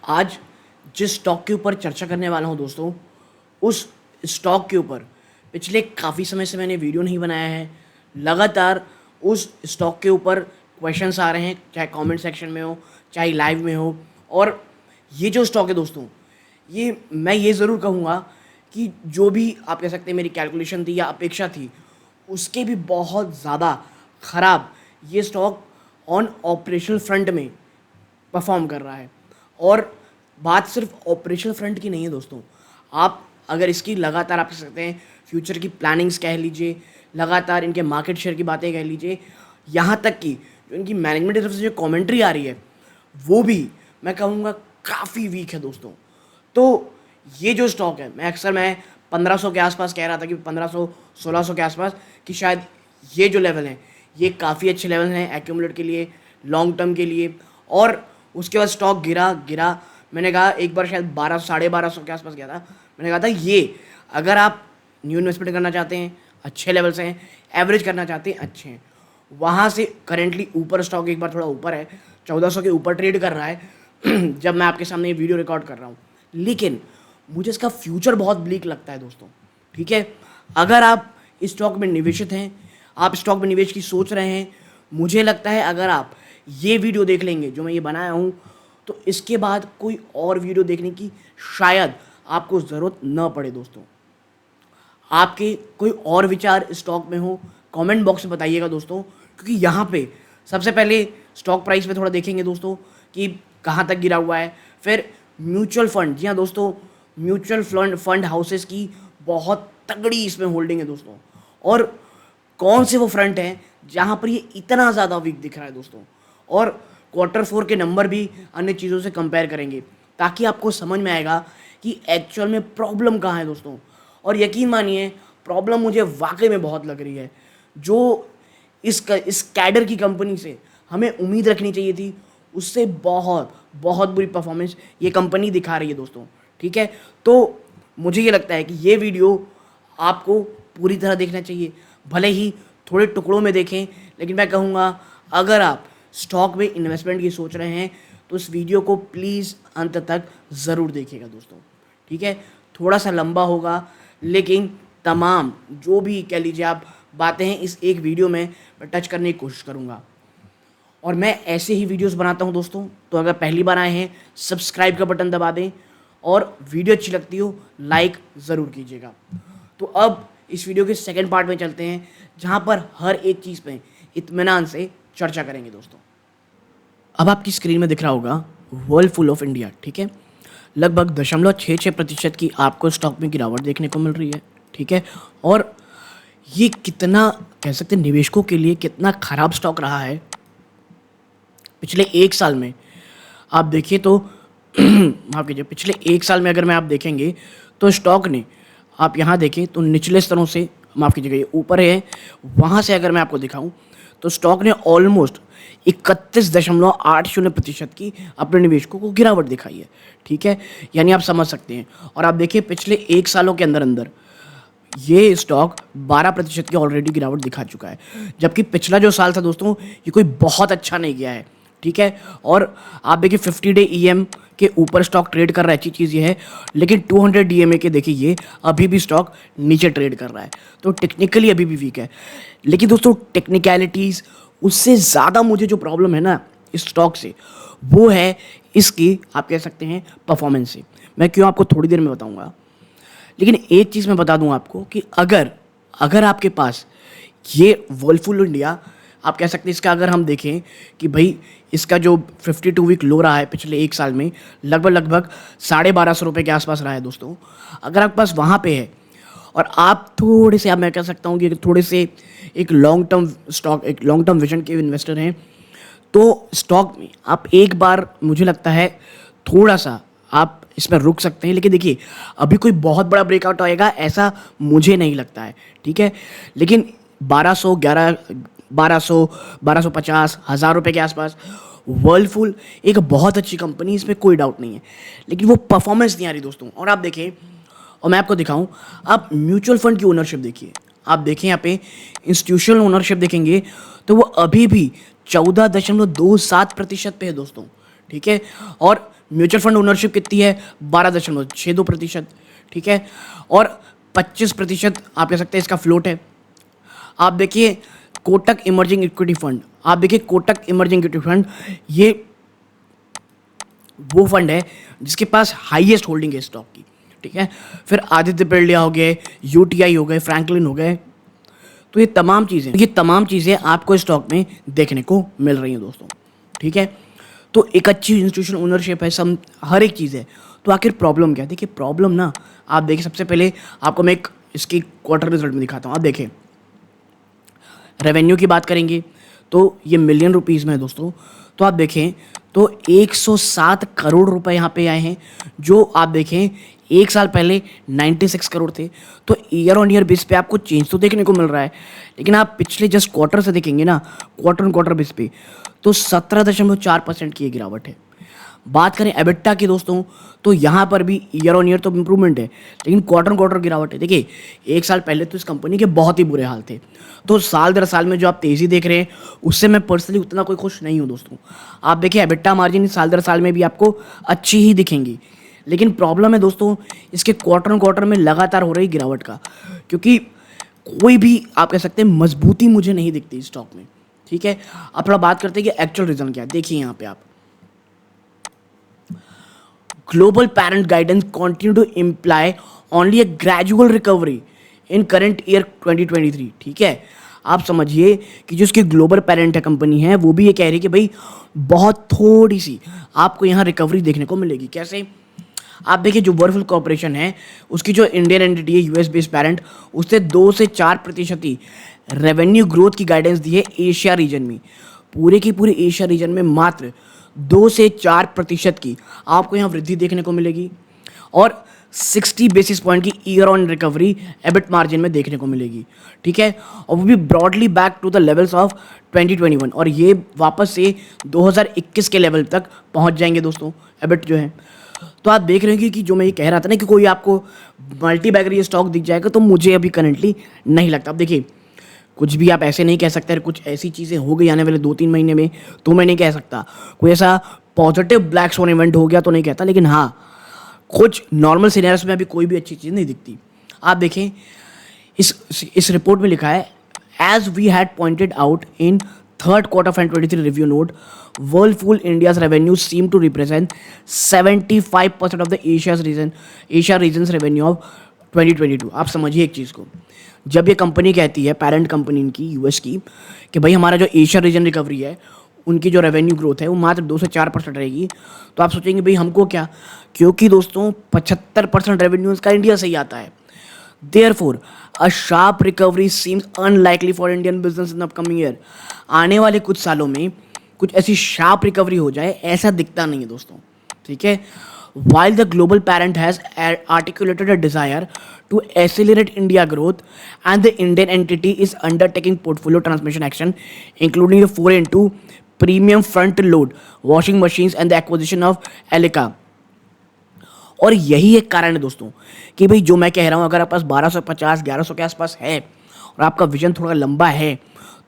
आज जिस स्टॉक के ऊपर चर्चा करने वाला हूँ दोस्तों, उस स्टॉक के ऊपर पिछले काफ़ी समय से मैंने वीडियो नहीं बनाया है। लगातार उस स्टॉक के ऊपर क्वेश्चंस आ रहे हैं, चाहे कमेंट सेक्शन में हो, चाहे लाइव में हो। और ये जो स्टॉक है दोस्तों, ये मैं ये ज़रूर कहूँगा कि जो भी आप कह सकते हैं मेरी कैलकुलेशन थी या अपेक्षा थी, उसके भी बहुत ज़्यादा ख़राब ये स्टॉक ऑन ऑपरेशनल फ्रंट में परफॉर्म कर रहा है। और बात सिर्फ ऑपरेशनल फ्रंट की नहीं है दोस्तों, आप अगर इसकी लगातार आप कह सकते हैं फ्यूचर की प्लानिंग्स कह लीजिए, लगातार इनके मार्केट शेयर की बातें कह लीजिए, यहाँ तक कि जो इनकी मैनेजमेंट की तरफ से जो कमेंट्री आ रही है वो भी मैं कहूँगा काफ़ी वीक है दोस्तों। तो ये जो स्टॉक है, मैं 1500 के आसपास कह रहा था कि 1500-1600 के आसपास, कि शायद ये जो लेवल हैं ये काफ़ी अच्छे लेवल हैं एक्यूमुलेट के लिए, लॉन्ग टर्म के लिए। और उसके बाद स्टॉक गिरा। मैंने कहा एक बार शायद 1200-1250 के आसपास गया था। मैंने कहा था ये अगर आप न्यू इन्वेस्टमेंट करना चाहते हैं अच्छे लेवल से हैं, एवरेज करना चाहते हैं अच्छे हैं। वहाँ से करेंटली ऊपर स्टॉक एक बार थोड़ा ऊपर है, 1400 के ऊपर ट्रेड कर रहा है जब मैं आपके सामने ये वीडियो रिकॉर्ड कर रहा हूँ। लेकिन मुझे इसका फ्यूचर बहुत ब्लीक लगता है दोस्तों। ठीक है, अगर आप इस स्टॉक में निवेशित हैं, आप स्टॉक में निवेश की सोच रहे हैं, मुझे लगता है अगर आप ये वीडियो देख लेंगे जो मैं ये बनाया हूँ, तो इसके बाद कोई और वीडियो देखने की शायद आपको ज़रूरत न पड़े दोस्तों। आपके कोई और विचार स्टॉक में हो, कमेंट बॉक्स में बताइएगा दोस्तों, क्योंकि यहाँ पे सबसे पहले स्टॉक प्राइस पे थोड़ा देखेंगे दोस्तों कि कहाँ तक गिरा हुआ है। फिर म्यूचुअल फंड, जी हाँ दोस्तों, म्यूचुअल फंड हाउसेस की बहुत तगड़ी इसमें होल्डिंग है दोस्तों। और कौन से वो फ्रंट हैं जहाँ पर ये इतना ज़्यादा वीक दिख रहा है दोस्तों। और Q4 के नंबर भी अन्य चीज़ों से कंपेयर करेंगे ताकि आपको समझ में आएगा कि एक्चुअल में प्रॉब्लम कहाँ है दोस्तों। और यकीन मानिए प्रॉब्लम मुझे वाकई में बहुत लग रही है। जो इस कैडर की कंपनी से हमें उम्मीद रखनी चाहिए थी, उससे बहुत बहुत बुरी परफॉर्मेंस ये कंपनी दिखा रही है दोस्तों। ठीक है, तो मुझे ये लगता है कि ये वीडियो आपको पूरी तरह देखना चाहिए, भले ही थोड़े टुकड़ों में देखें। लेकिन मैं कहूँगा अगर आप स्टॉक में इन्वेस्टमेंट की सोच रहे हैं तो इस वीडियो को प्लीज़ अंत तक ज़रूर देखिएगा दोस्तों। ठीक है, थोड़ा सा लंबा होगा, लेकिन तमाम जो भी कह लीजिए आप बातें हैं इस एक वीडियो में मैं टच करने की कोशिश करूँगा। और मैं ऐसे ही वीडियोस बनाता हूं दोस्तों, तो अगर पहली बार आए हैं सब्सक्राइब का बटन दबा दें, और वीडियो अच्छी लगती हो लाइक ज़रूर कीजिएगा। तो अब इस वीडियो के सेकंड पार्ट में चलते हैं, जहां पर हर एक चीज़ पे इत्मीनान से चर्चा करेंगे दोस्तों। अब आपकी स्क्रीन में दिख रहा होगा वर्लपुल ऑफ इंडिया। ठीक है, लगभग 0.66% की आपको स्टॉक में गिरावट देखने को मिल रही है। ठीक है, और ये कितना कह सकते हैं निवेशकों के लिए कितना ख़राब स्टॉक रहा है पिछले एक साल में। आप देखिए तो माफ़ कीजिए, पिछले एक साल में अगर मैं आप देखेंगे तो स्टॉक ने, आप यहाँ देखें तो निचले स्तरों से, माफ़ कीजिएगा ये ऊपर है, वहाँ से अगर मैं आपको दिखाऊं तो स्टॉक ने ऑलमोस्ट 31.80% की अपने निवेशकों को गिरावट दिखाई है। ठीक है, यानी आप समझ सकते हैं। और आप देखिए पिछले एक सालों के अंदर अंदर ये स्टॉक 12% की ऑलरेडी गिरावट दिखा चुका है, जबकि पिछला जो साल था दोस्तों ये कोई बहुत अच्छा नहीं गया है। ठीक है, और आप देखिए 50 डे EM के ऊपर स्टॉक ट्रेड कर रहा है, अच्छी चीज़ ये है। लेकिन 200 DMA के देखिए ये अभी भी स्टॉक नीचे ट्रेड कर रहा है, तो टेक्निकली अभी भी वीक है। लेकिन दोस्तों टेक्निकलिटीज़ उससे ज़्यादा मुझे जो प्रॉब्लम है ना इस स्टॉक से, वो है इसकी आप कह सकते हैं परफॉर्मेंस से। मैं क्यों आपको थोड़ी देर में बताऊँगा, लेकिन एक चीज़ मैं बता दूं आपको कि अगर आपके पास ये वर्लपुल इंडिया, आप कह सकते हैं इसका अगर हम देखें कि भाई इसका जो 52 वीक लो रहा है पिछले एक साल में, लगभग 1250 रुपये के आसपास रहा है दोस्तों। अगर आपके पास वहाँ पे है और आप थोड़े से, अब मैं कह सकता हूँ कि थोड़े से एक लॉन्ग टर्म विजन के इन्वेस्टर हैं, तो स्टॉक में आप एक बार मुझे लगता है थोड़ा सा आप इसमें रुक सकते हैं। लेकिन देखिए अभी कोई बहुत बड़ा ब्रेकआउट आएगा ऐसा मुझे नहीं लगता है। ठीक है, लेकिन 1250 हज़ार रुपये के आसपास वर्लपुल एक बहुत अच्छी कंपनी, इसमें कोई डाउट नहीं है, लेकिन वो परफॉर्मेंस नहीं आ रही दोस्तों। और आप देखें, और मैं आपको दिखाऊं, आप म्यूचुअल फंड की ओनरशिप देखिए, आप देखें यहाँ पे इंस्टीट्यूशनल ओनरशिप देखेंगे तो वो अभी भी 14.27% पे है दोस्तों। ठीक है, और म्यूचुअल फंड ओनरशिप कितनी है? 12.62%, ठीक है। और 25% आप कह सकते हैं इसका फ्लोट है। आप देखिए कोटक इमर्जिंग इक्विटी फंड, आप देखिए कोटक इमर्जिंग इक्विटी फंड, ये वो फंड है जिसके पास हाईएस्ट होल्डिंग है स्टॉक की, ठीक है। फिर आदित्य बिरला हो गए, यूटीआई हो गए, फ्रैंकलिन हो गए। तो ये तमाम चीज़ें आपको स्टॉक में देखने को मिल रही हैं दोस्तों, ठीक है। तो एक अच्छी इंस्टीट्यूशन ओनरशिप है, सब हर एक चीज़ है। तो आखिर प्रॉब्लम क्या है? देखिए प्रॉब्लम ना, आप देखिए सबसे पहले आपको मैं एक इसकी क्वार्टर रिजल्ट में दिखाता हूँ। आप देखें रेवेन्यू की बात करेंगे तो ये मिलियन रुपीज़ में है दोस्तों। तो आप देखें तो 107 करोड़ रुपए यहाँ पे आए हैं, जो आप देखें एक साल पहले 96 करोड़ थे। तो ईयर ऑन ईयर बेस पे आपको चेंज तो देखने को मिल रहा है, लेकिन आप पिछले जस्ट क्वार्टर से देखेंगे ना, क्वार्टर ऑन क्वार्टर बेस पे, तो 17.4% की गिरावट है। बात करें एबिटा की दोस्तों, तो यहाँ पर भी ईयर ऑन ईयर तो इंप्रूवमेंट है, लेकिन क्वार्टर क्वार्टर गिरावट है। देखिए एक साल पहले तो इस कंपनी के बहुत ही बुरे हाल थे, तो साल दर साल में जो आप तेज़ी देख रहे हैं उससे मैं पर्सनली उतना कोई खुश नहीं हूँ दोस्तों। आप देखिए एबिटा मार्जिन साल दर साल में भी आपको अच्छी ही दिखेंगी, लेकिन प्रॉब्लम है दोस्तों इसके क्वार्टर क्वार्टर में लगातार हो रही गिरावट का, क्योंकि कोई भी आप कह सकते हैं मजबूती मुझे नहीं दिखती स्टॉक में, ठीक है। अब थोड़ा बात करते हैं कि एक्चुअल रीज़न क्या है। देखिए यहाँ पे आप global parent guidance continue to imply only a gradual recovery in current year 2023, ठीक है। आप समझिए कि जो उसकी ग्लोबल पेरेंट है कंपनी है, वो भी ये कह रही है कि भाई बहुत थोड़ी सी आपको यहाँ रिकवरी देखने को मिलेगी। कैसे? आप देखिए जो वर्लपुल कॉर्पोरेशन है उसकी जो इंडियन एंटिटी है यूएस बेस्ड पेरेंट, उससे 2 से 4% ही रेवेन्यू ग्रोथ की गाइडेंस दी है एशिया रीजन में। पूरे की पूरे एशिया रीजन में मात्र 2 से 4% की आपको यहाँ वृद्धि देखने को मिलेगी, और 60 बेसिस पॉइंट की year on recovery EBIT margin में देखने को मिलेगी, ठीक है। और वो भी broadly back to the levels of 2021, और ये वापस से 2021 के लेवल तक पहुंच जाएंगे दोस्तों एबिट जो है। तो आप देख रहे हैं कि जो मैं ये कह रहा था ना कि कोई आपको मल्टी बैगर ये स्टॉक दिख जाएगा, तो मुझे अभी करंटली नहीं लगता। अब देखिए कुछ भी आप ऐसे नहीं कह सकते, कुछ ऐसी चीज़ें हो गई आने वाले 2-3 महीने में तो मैं नहीं कह सकता। कोई ऐसा पॉजिटिव ब्लैक स्वॉन इवेंट हो गया तो नहीं कहता, लेकिन हाँ कुछ नॉर्मल सिनेरियोस में अभी कोई भी अच्छी चीज़ नहीं दिखती। आप देखें इस रिपोर्ट में लिखा है, as we had pointed out in third quarter of 2023 review note, Whirlpool India's revenue seem to represent 75% of the Asia region revenue of 2022। आप समझिए एक चीज़ को, जब ये कंपनी कहती है पेरेंट कंपनी इनकी यूएस की कि भाई हमारा जो एशिया रीजन रिकवरी है उनकी जो रेवेन्यू ग्रोथ है वो मात्र 2 से 4% रहेगी, तो आप सोचेंगे भाई हमको क्या, क्योंकि दोस्तों 75% रेवेन्यू इसका इंडिया से ही आता है। Therefore a sharp recovery seems unlikely for Indian business in upcoming year. आने वाले कुछ सालों में कुछ ऐसी शार्प रिकवरी हो जाए ऐसा दिखता नहीं है दोस्तों, ठीक है। While the global parent has articulated a desire to accelerate India growth, and the Indian entity is undertaking portfolio transformation action, including the foray into premium front-load washing machines and the acquisition of Elica. और यही एक कारण है दोस्तों कि भाई जो मैं कह रहा हूँ, अगर आपके पास 1250-1100 के आसपास है और आपका विजन थोड़ा लंबा है,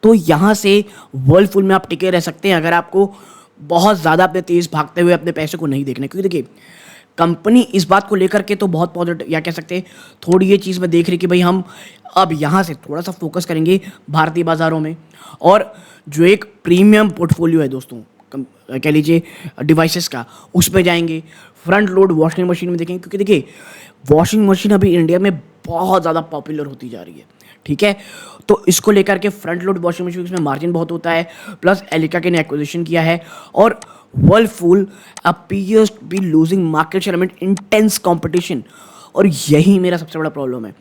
तो यहाँ से वर्लपूल में आप टिके रह सकते हैं, अगर आपको बहुत ज़्यादा अपने तेज़ भागते हुए अपने पैसे को नहीं देखने। क्योंकि देखिए कंपनी इस बात को लेकर के तो बहुत पॉजिटिव, या कह सकते हैं थोड़ी ये चीज़ में देख रही कि भाई हम अब यहाँ से थोड़ा सा फोकस करेंगे भारतीय बाज़ारों में, और जो एक प्रीमियम पोर्टफोलियो है दोस्तों कह लीजिए डिवाइसेस का, उस पर जाएंगे। फ्रंट लोड वॉशिंग मशीन में देखेंगे, क्योंकि देखिए वॉशिंग मशीन अभी इंडिया में बहुत ज़्यादा पॉपुलर होती जा रही है, ठीक है। तो इसको लेकर के फ्रंट लोड वॉशिंग मशीन में मार्जिन बहुत होता है, प्लस एलिका के ने एक्विजिशन किया है, और Whirlpool appears to be losing market share amid intense competition. और यही मेरा सबसे बड़ा प्रॉब्लम है।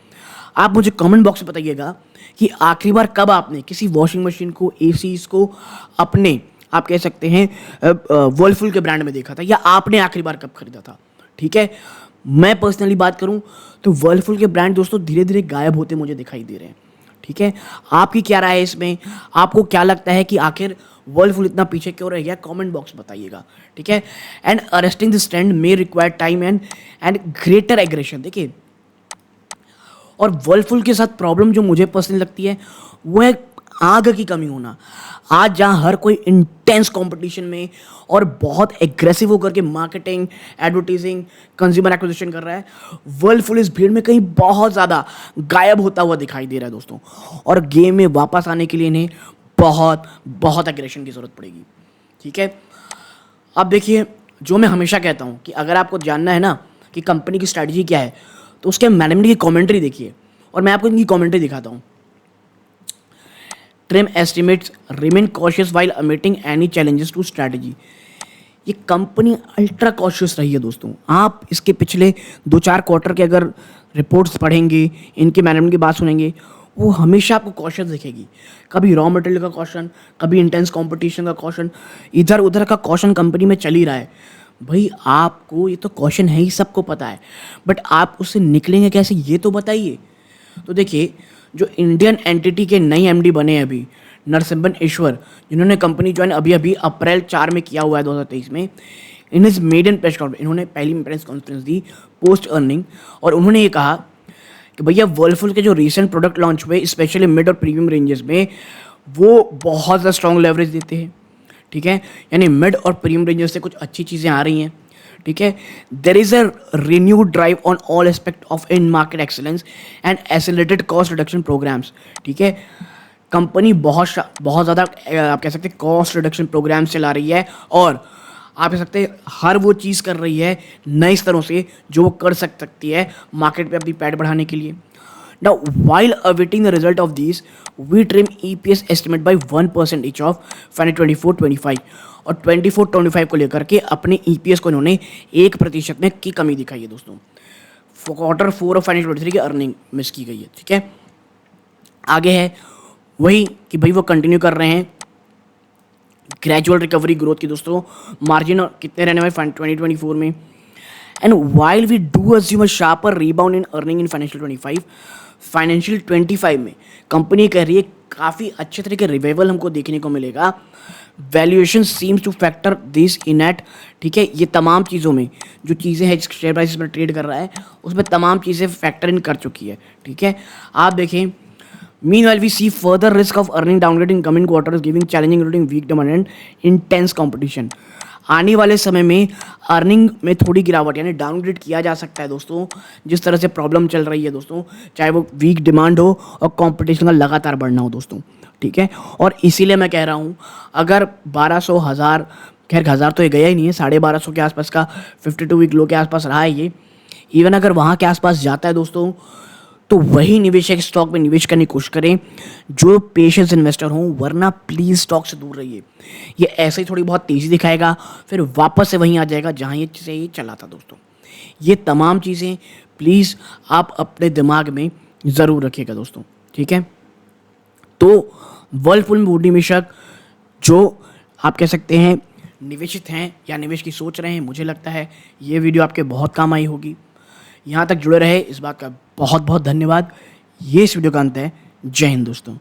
आप मुझे कमेंट बॉक्स में बताइएगा कि आखिरी बार कब आपने किसी वॉशिंग मशीन को, एसीज को अपने आप कह सकते हैं वर्लपूल के ब्रांड में देखा था, या आपने आखिरी बार कब खरीदा था, ठीक है। मैं पर्सनली बात करूं तो वर्लपूल के ब्रांड दोस्तों धीरे धीरे गायब होते मुझे दिखाई दे रहे हैं, ठीक है। आपकी क्या राय है इसमें? आपको क्या लगता है कि आखिर वर्लपूल इतना पीछे क्यों रह गया? कमेंट बॉक्स बताइएगा, ठीक है। And arresting this trend may require time and greater aggression. देखिए, और वर्लपूल के साथ प्रॉब्लम जो मुझे पर्सनली लगती है वो है आग की कमी होना। आज जहाँ हर कोई इंटेंस कंपटीशन में और बहुत एग्रेसिव होकर के मार्केटिंग, एडवर्टाइजिंग, कंज्यूमर एक्विजिशन कर रहा है, वर्लपुल इस भीड़ में कहीं बहुत ज़्यादा गायब होता हुआ दिखाई दे रहा है दोस्तों। और गेम में वापस आने के लिए इन्हें बहुत बहुत एग्रेशन की ज़रूरत पड़ेगी। ठीक है, अब देखिए, जो मैं हमेशा कहता हूँ कि अगर आपको जानना है ना कि कंपनी की स्ट्रैटेजी क्या है, तो उसके मैनेजमेंट की कमेंट्री देखिए। और मैं आपको इनकी कमेंट्री दिखाता हूँ। Trim estimates remain cautious while omitting any challenges to strategy. ये कंपनी अल्ट्रा कॉशियस रही है दोस्तों। आप इसके पिछले 2-4 क्वार्टर के अगर रिपोर्ट्स पढ़ेंगे, इनके मैनेजमेंट की बात सुनेंगे, वो हमेशा आपको कॉशियस दिखेगी। कभी रॉ मटेरियल का कॉशन, कभी इंटेंस कंपटीशन का कॉशन, इधर उधर का कॉशन कंपनी में चल ही रहा है। भाई आपको ये तो कॉशन है ही, सबको पता है, बट आप उससे निकलेंगे कैसे ये तो बताइए। तो देखिए, जो इंडियन एंटिटी के नए एमडी बने हैं अभी, नरसिम्हन ईश्वर, जिन्होंने कंपनी ज्वाइन अभी अभी अप्रैल 4 में किया हुआ है 2023 में, in his maiden press conference, इन्होंने पहली प्रेस कॉन्फ्रेंस दी पोस्ट अर्निंग, और उन्होंने ये कहा कि भैया वर्लपुल के जो रिसेंट प्रोडक्ट लॉन्च हुए स्पेशली मिड और प्रीमियम रेंजेस में, वो बहुत ज़्यादा स्ट्रॉन्ग लेवरेज देते हैं। ठीक है, यानी मिड और प्रीमियम रेंजेस से कुछ अच्छी चीज़ें आ रही हैं। ठीक है, there is a renewed drive on all aspect of in market excellence and accelerated cost reduction programmes. ठीक है, कंपनी बहुत ज़्यादा आप कह सकते हैं कॉस्ट रिडक्शन प्रोग्राम चला रही है, और आप कह सकते हैं हर वो चीज़ कर रही है नए स्तरों से जो वो कर सकती है मार्केट पे अपनी पैठ बढ़ाने के लिए। Now, while awaiting the result of these, we trim EPS estimate by 1% each of financial 24-25 और 24-25 को लेकर के अपने EPS को इन्होंने 1% में की कमी दिखाई है दोस्तों। क्वार्टर 4 ऑफ फाइनेंशियल 23 की अर्निंग मिस की गई है। ठीक है, आगे है वही कि भाई वो कंटिन्यू कर रहे हैं ग्रेजुअल रिकवरी ग्रोथ की दोस्तों। मार्जिन कितने रहने वाले 2024 में, and while we do assume a sharper rebound in earning in financial 25 में कंपनी कह रही है काफ़ी अच्छे तरीके रिवाइवल हमको देखने को मिलेगा। Valuation seems to factor this in at. ठीक है, ये तमाम चीज़ों में जो चीज़ें हैं शेयर प्राइस में ट्रेड कर रहा है उसमें तमाम चीज़ें फैक्टर इन कर चुकी है। ठीक है, आप देखें, meanwhile we see further risk of earning downgrade in coming quarters giving challenging including weak demand and intense competition। आने वाले समय में अर्निंग में थोड़ी गिरावट यानी डाउनग्रेड किया जा सकता है दोस्तों, जिस तरह से प्रॉब्लम चल रही है दोस्तों, चाहे वो वीक डिमांड हो और कंपटीशन का लगातार बढ़ना हो दोस्तों। ठीक है, और इसीलिए मैं कह रहा हूँ अगर 1200 हज़ार, खैर हज़ार तो ये गया ही नहीं है, 1250 के आसपास का 52 वीक लो के आसपास रहा है ये, इवन अगर वहाँ के आसपास जाता है दोस्तों तो वही निवेशक स्टॉक में निवेश करने की कोशिश करें जो पेशेंस इन्वेस्टर हों, वरना प्लीज़ स्टॉक से दूर रहिए। ये ऐसे ही थोड़ी बहुत तेज़ी दिखाएगा फिर वापस से वहीं आ जाएगा जहाँ ये चला था दोस्तों। ये तमाम चीज़ें प्लीज़ आप अपने दिमाग में ज़रूर रखिएगा दोस्तों। ठीक है, तो वर्लपुल में बूढ़ी निवेशक जो आप कह सकते हैं निवेशित हैं या निवेश की सोच रहे हैं, मुझे लगता है ये वीडियो आपके बहुत काम आई होगी। यहाँ तक जुड़े रहे इस बात का बहुत बहुत धन्यवाद। ये इस वीडियो का अंत है। जय हिंद दोस्तों।